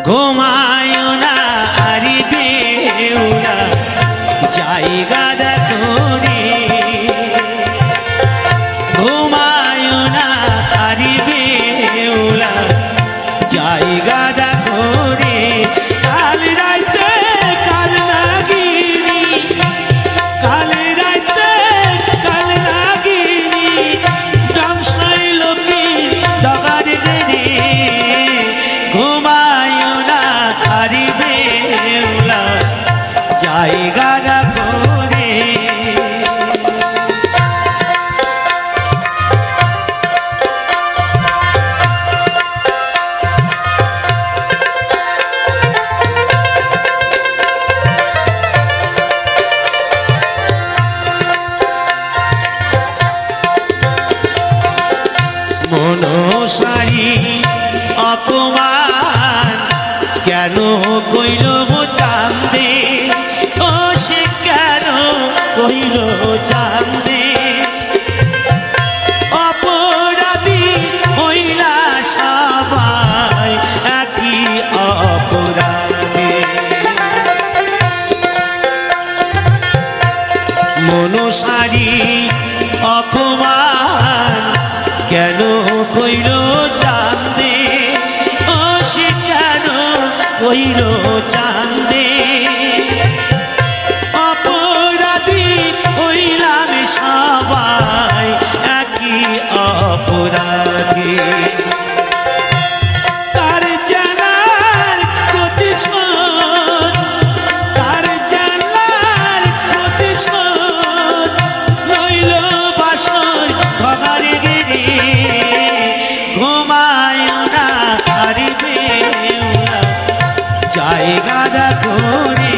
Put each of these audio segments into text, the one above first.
ঘুমায় না আরি বেউলা জায়গা দেখো রে ঘুমায় না আরি বেউলা জায়গা দেখো রে কাল রাইতে কাল নাগিনি কাল রাইতে কাল নাগিনি ডামসাই লোকে দগারে রে ঘুমায় না আরি বেউলা জায়গা দেখো রে মনসারি অপমান কেন কইল চাঁদে ও সে কেন কইল চাঁদে অপরাধী হইলা সবাই একই অপরাধে মনসারি অপমান কেন কইল চাঁদে ও সে কেন কইল চাঁদে অপরাধী হইলাম সবাই একই অপরাধী তার জানার প্রতিশোধ তার জানার প্রতিশোধ লইল বাসর ভগারে গেরে ঘুমায় না আরি বেউলা জায়গা দেখো রে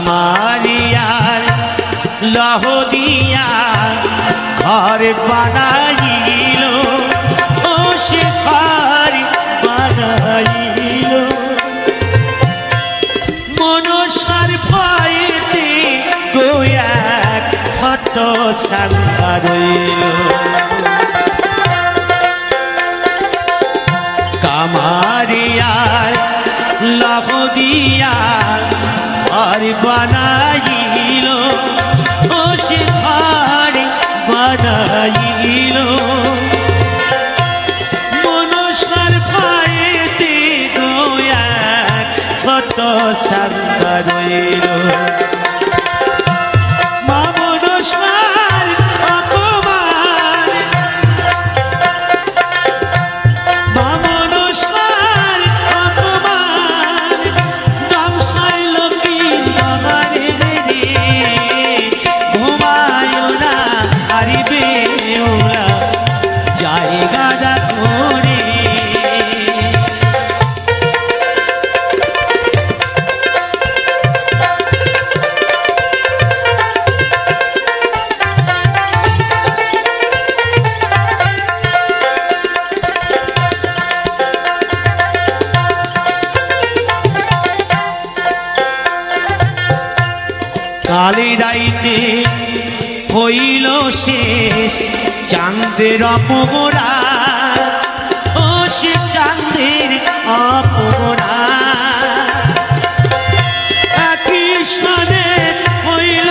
কামারিয়ার লহ দিয়া ঘর বানাইল ও সে ঘর বানাইল মনসার ভয়েতে গোয়াক ছোট ছাঙ্গা রইল কামারিয়ার লহ দিয়া ঘর বানাইল ও সে ঘর বানাইল মনসার ভয়েতে গোয়াক ছোট ছাঙ্গা রইল মা মনসার অপমান মা মনসার অপমান ডামসাই লোকে দগারে রে ঘুমায় না আরি বেউলা জায়গা দেখো রে কালি রাইতে হইল শেষ চাঁদের অপরা ও সে চাঁদের অপরা কৃষ্ণনে হইল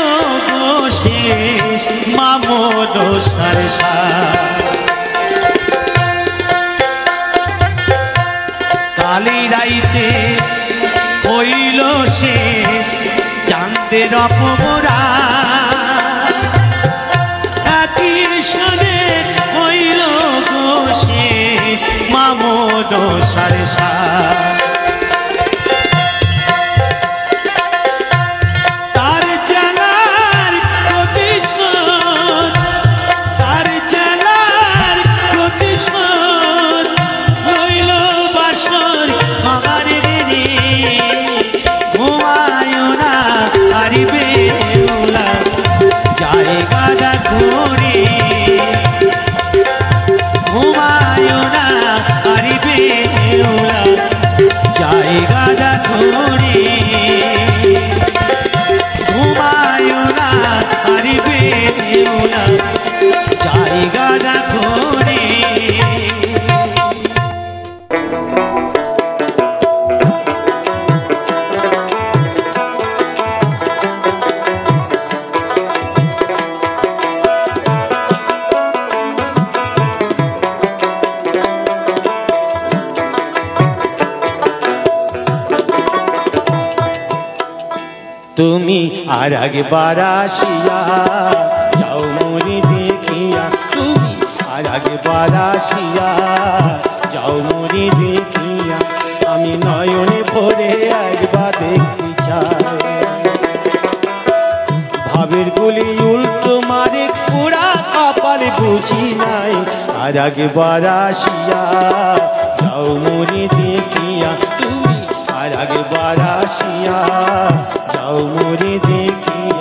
শেষ মামন সারসা কালি রাইতে হইল শেষ চাঁদের অপরা কৃষ্ণনে হইল শেষ মামন সারসা তার জানার প্রতিশোধ তার জানার প্রতিশোধ লইল বাসর ভগারে রে ঘুমায় না পারিবে তুমি আর একবার আসিয়া যাও মোরে দেখিয়া, তুমি আর একবার আসিয়া যাও মোরে দেখিয়া, আমি নয়নে ভরে একবার দেখতে চাই। ভাবের গুলি উল্টো মারে পুরা কপাল বুঝি নাই, আর একবার আসিয়া যাও মোরে দেখিয়া, তুমি আর একবার আসিয়া যাও মোরে দেখিয়া।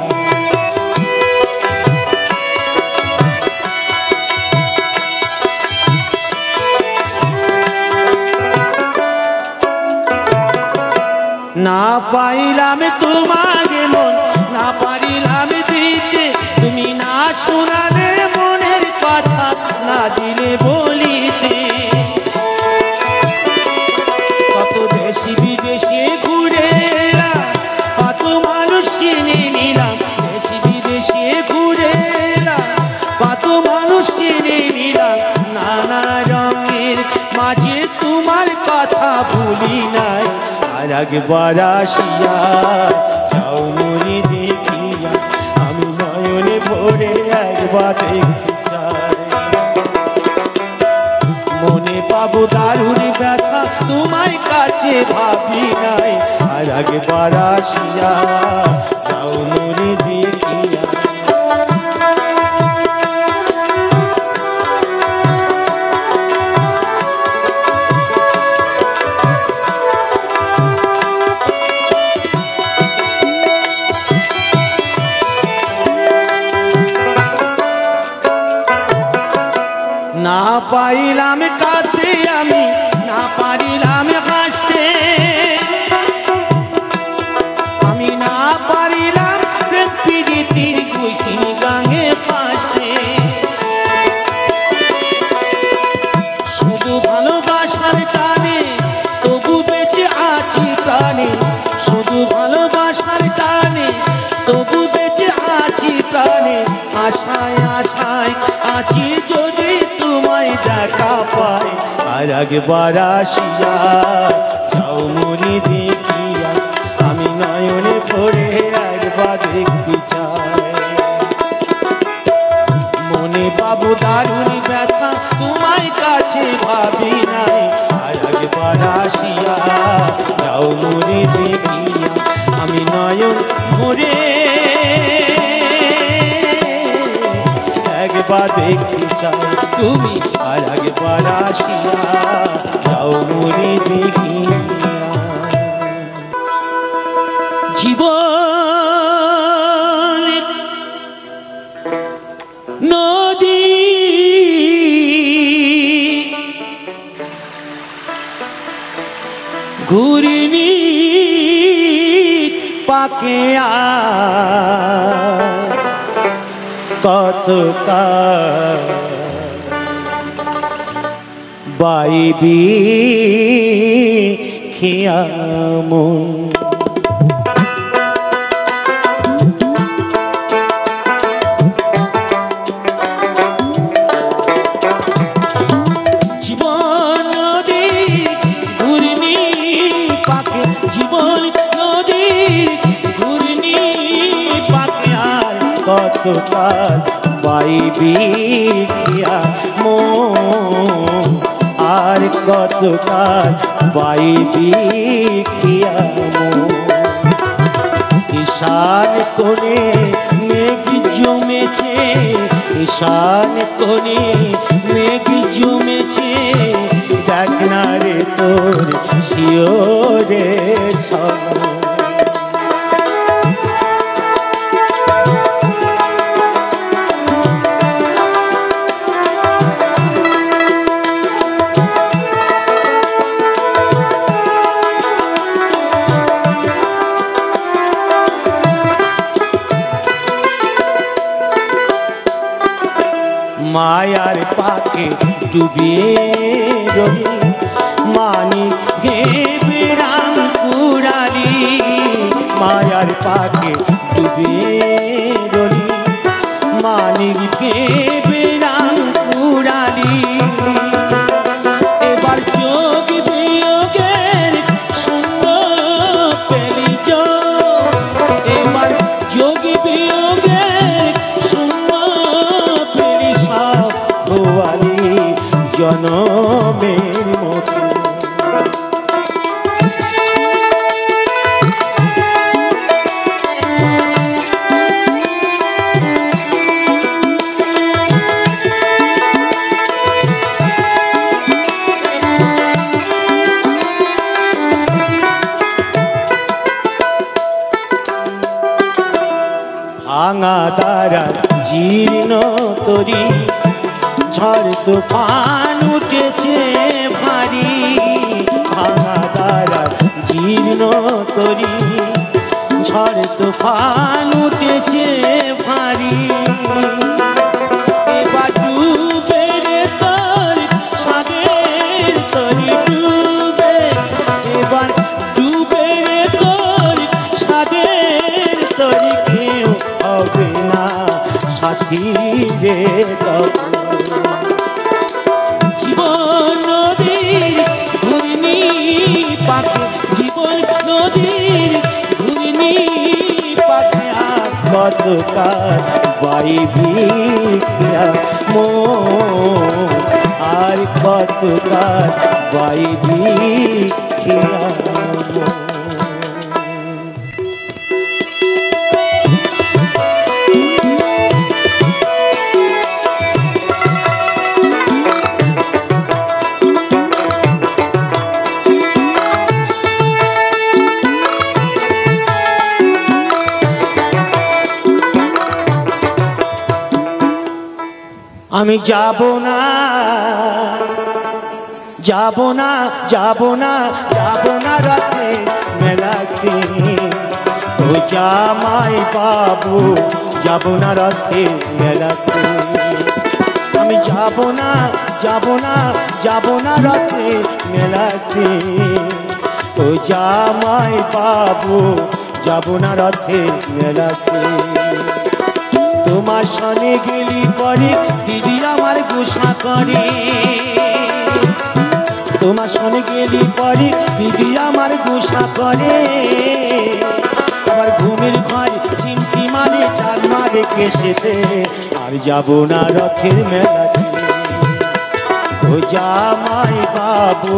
না পাইলাম তোমাকে মন, না পারিলাম দিতে, তুমি না শোনালে মনের কথা, না দিলে বলিতে। কত দেশি বিদেশে ঘুরে এলাম, কত মানুষ চিনে নিলাম, দেশি বিদেশে ঘুরে এলাম, কত মানুষ চিনে নিলাম, নানা রঙের মাঝে তোমার কথা ভুলি নাই, আর একবার আসিয়া যাও মোরে দেখিয়া, আমি নয়নে ভরে একবার দেখতে চাই। মনে পাবো দারুণ ব্যথা তোমার কাছে ভাবি নাই, আর একবার আসিয়া যাও মোরে দেখিয়া। না পাইলাম কাছে আমি, না পারিলাম হাসতে, আমি না পারিলাম প্রীতির গুইখিনি গাঙে ফাঁসতে। শুধু ভালোবাসার টানে তবু বেঁচে আছি প্রাণে, শুধু ভালোবাসার টানে তবু বেঁচে আছি প্রাণে, আশায় আশায় আছি যদি তোমায় দেখা পাই, আর একবার আসিয়া যাও মোরে দেখিয়া, আমি নয়নে ভরে একবার দেখতে চাই। মনে পাবো দারুণ ব্যথা তোমার কাছে ভাবি নাই, আর একবার আসিয়া যাও মোরে দেখিয়া, আমি নয়ন ভরে একবার দেখতে চাই, তুমি আর একবার আসিয়া যাও মোরে দেখিয়া। জীবন নদী ঘূর্ণি পাকে কত বাইবি খিয়ামন। জীবন নদী ঘূর্ণি পাকে, জীবন নদী ঘূর্ণি পাকে, আর কতকাল বাইবি খিয়ামন, আর কতকাল বাইবি খিয়ামন। ঈশান কোণে মেঘ জমেছে, ঈশান কোণে মেঘ জমেছে, দেখ না রে তোর শিওরে সব। মায়ার পাকে ডুবিয়ে রহি, মানিকে বিরাম কুড়ালি, মায়ার পাকে ডুবিয়ে রহি, মানিকে বিরাম কুড়ালি। এবার যোগ বিয়োগের শূন্য পেলি, এবার জনমের মতো। ভাঙা তারা জীর্ণ তরি ঝড় তুফান উঠেছে ভারী। ভাঙা তারা জীর্ণ তরি ঝড় তুফান উঠেছে ভারী। এবার ডুবে রে তোর সাগের তরি ডুবে, এবার ডুবে রে তোর সাগের তরি, কেউ হবে না সাথী রে তখন। জীবন নদীর ঘূর্ণি পাখি, জীবন নদীর ঘূর্ণি পাখি, আর কত কার বাইবি মন, আর কত কার বাইবি মন। আমি যাব না, যাব না, যাব না, যাব না রাতে মেলাতে, ও জামাই বাবু যাব না রাতে মেলাতে। আমি যাব না, যাব না, যাব না রাতে মেলাতে, ও জামাই বাবু যাব না রাতে মেলাতে। তোমার সনে গেলি পরে দিদি আমার গোসা করে, তোমার সনে গেলি পরে দিদি আমার গোসা করে। আবার ঘুমের ঘরে চিমটি মারে টান মারে কেসেতে, আর যাব না রথের মেলাতে, ও জামাই বাবু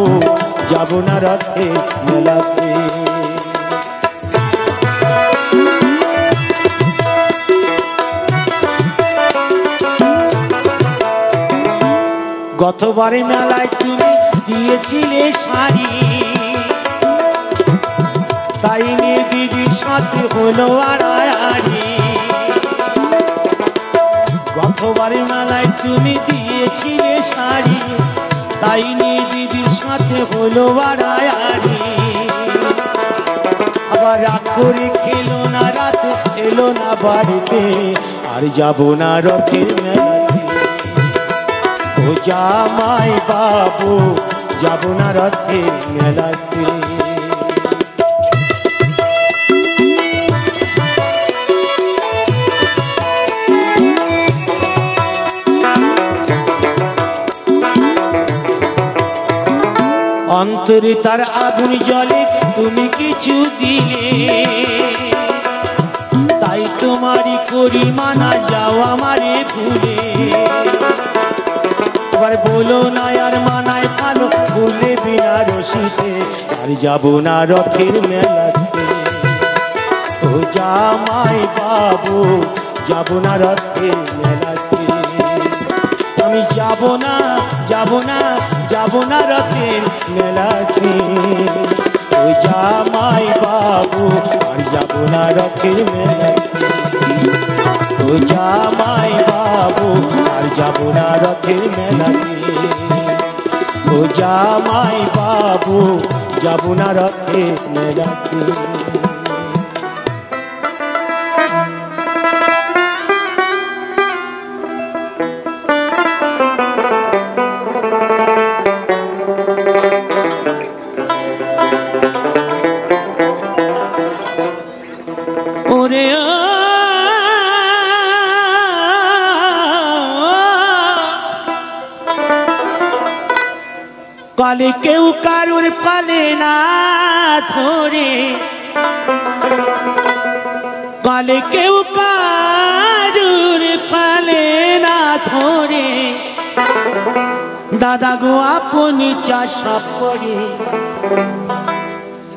যাব না রথের মেলাতে। গতবারে মেলায় তুমি দিয়েছিলে শাড়ি, তাই নিয়ে দিদির সাথে হলো আড়াআড়ি। গতবারে মেলায় তুমি দিয়েছিলে শাড়ি, তাই নিয়ে দিদির সাথে হলো আড়াআড়ি। আবার রাত করে খেলো না, রাতে এলো না বাড়িতে, আর যাব না রথের মেলাতে, ও জামাই বাবু যাব না রথের মেলাতে। অন্তরে তার আগুন জ্বলে তুমি কিছু দিলে, তাই তোমারই করি মানা যাও আমারে ভুলে। আবার বলো না আর মানায় ভালো ভুলে বিনা রশিতে, আর যাব না রথের মেলাতে, ও জামাই বাবু যাব না রথের মেলাতে। আমি যাব না, যাব না, যাব না রথের মেলাতে, ও জামাই বাবু আর যাব না রথের মেলাতে, ও জামাই বাবু আর যাব না রথের মেলাতে, ও জামাই বাবু যাব না রথের মেলাতে। কালে কেউ কারুর পালে না ধরে, কালে কেউ কারুর পালে না ধরে, দাদা গো আপনি চাষ করি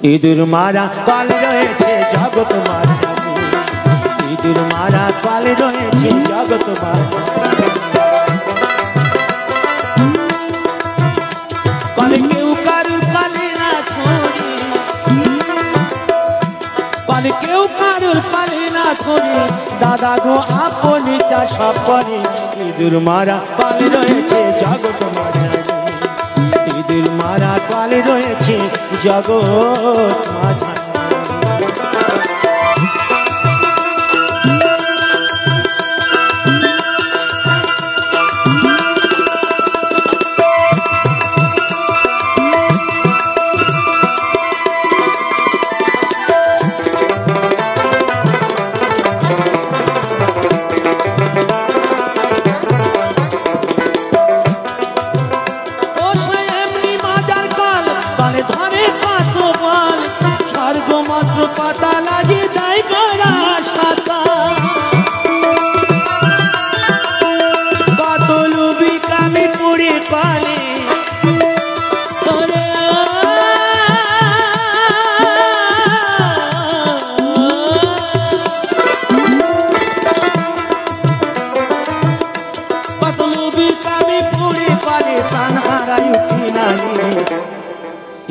ইঁদুর মারা পাল রয়েছে জগৎ মাঝারি ইঁদুর মারা পাল রয়েছে জগৎ মাঝারি পালে কেউ কারুর পালে না ধরে পালে কেউ কারুর পালে না ধরে দাদা গো আপনি চাষ করে ইঁদুর মারা পাল রয়েছে জগৎ মাঝারি ইঁদুর মারা পাল রয়েছে জগৎ মাঝারি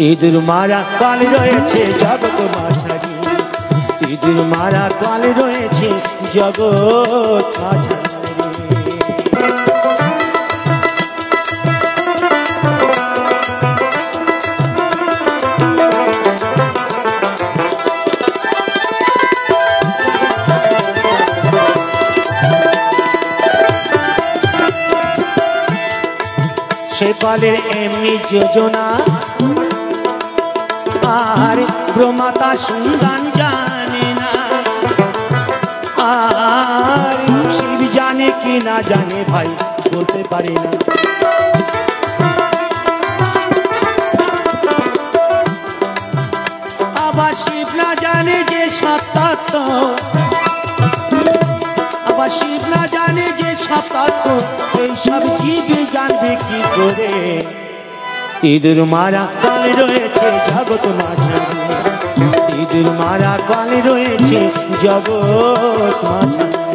ইঁদুর মারা পাল রয়েছে জগৎ মাঝারি ইঁদুর মারা পাল রয়েছে জগৎ মাঝারি সে পালের এমনি যোজনা আর ব্রহ্মাতা সন্ধান জানে না আর শিব জানে কি না জানে ভাই বলতে পারি না আবার শিব না জানে যে সত্য আবার শিব না জানে যে সত্য এই সব জীব জানবে কি করে ইঁদুর মারা পাল রয়েছে জগৎ মাঝারি ইঁদুর মারা পাল রয়েছে জগৎ মাঝারি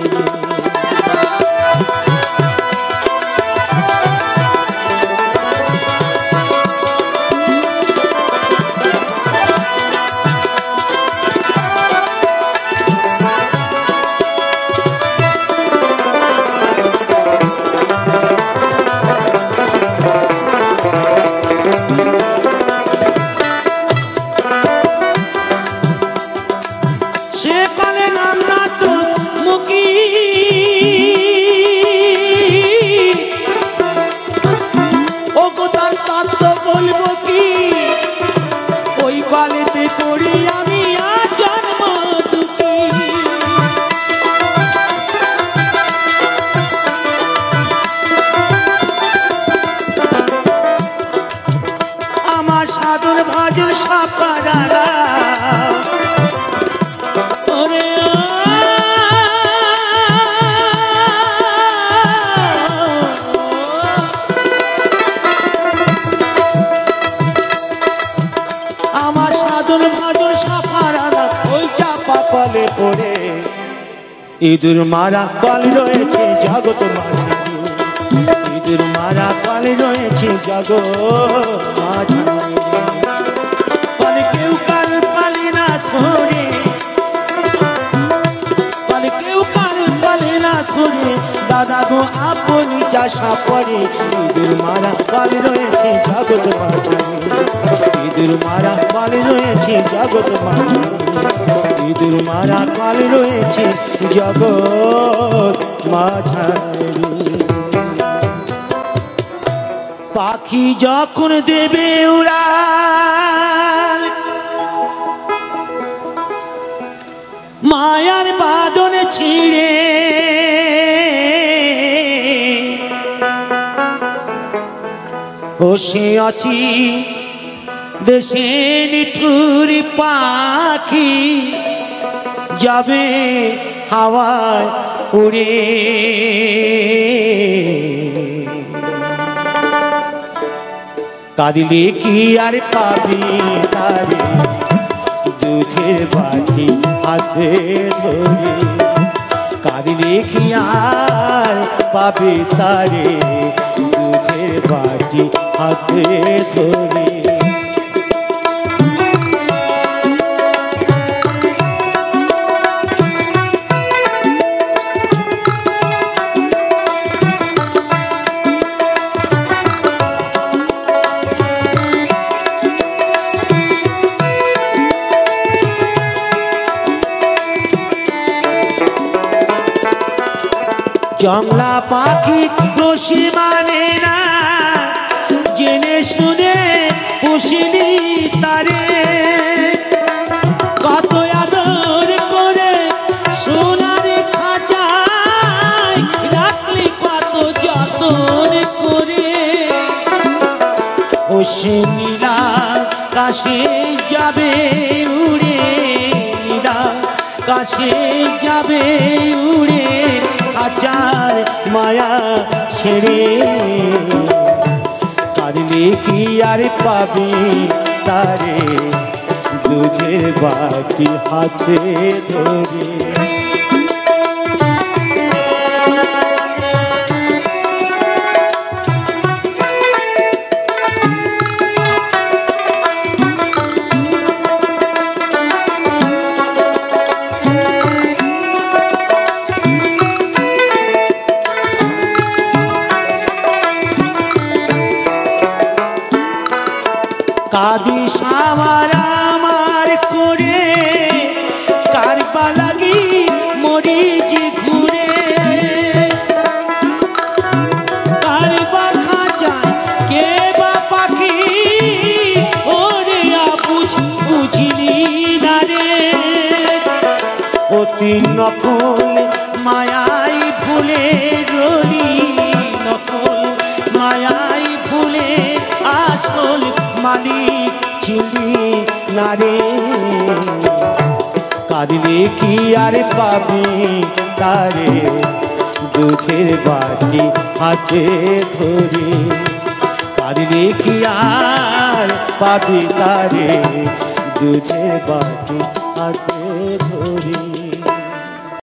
ইঁদুর মারা পাল রয়েছে জগৎ মাঝারি ইঁদুর মারা পাল রয়েছে জগৎ মাঝারি পালে কেউ কার পালে না ধরে পালে কেউ কার পালে না ধরে দাদা গো আপনি চাষা করে ইঁদুর মারা পাল রয়েছে জগৎ মাঝারি ইঁদুর মারা পাল রয়েছে জগৎ মাঝারি ইঁদুর মারা পাল রয়েছে জগৎ মাঝারি পাখি যখন দেবে উড়াল মায়ার বাঁধন ছিঁড়ে বসে আছি দেশে নিঠুর পাখি যাবে হাওয়ায় উড়ে কাঁদিলে কি আর পাবি তারে দুধের বাটি হাতে ধরে কাঁদিলে কি আর পাবি তারে দুধের বাটি হাতে ধরে জংলা পাখি রশি মানে না জেনে শুনে পুষিনি তারে কত আদর করে সোনার খাঁচায় রাখলি কত যতন করে ও সে নীলা কাশে যাবে উড়ে নীলা কাশে যাবে উড়ে আচার মায়া ছেড়ে কাঁদিলে কি আর পাবি তারে দুধের বাটি হাতে ধরে কাদিস আমার আমার করে কারবা লাগি মরি যে ঘুরে কারবা খাঁচায় কে বা পাখি ওরে বুঝ বুঝিনি না রে অতি নকল মায়াই ভুলে রলি নকল মায়াই ভুলে আসল মালিক চিনি না রে কাঁদিলে কি আর পাবি তারে দুধের বাটি হাতে ধরে কাঁদিলে কি আর পাবি তারে দুধের বাটি হাতে ধরে।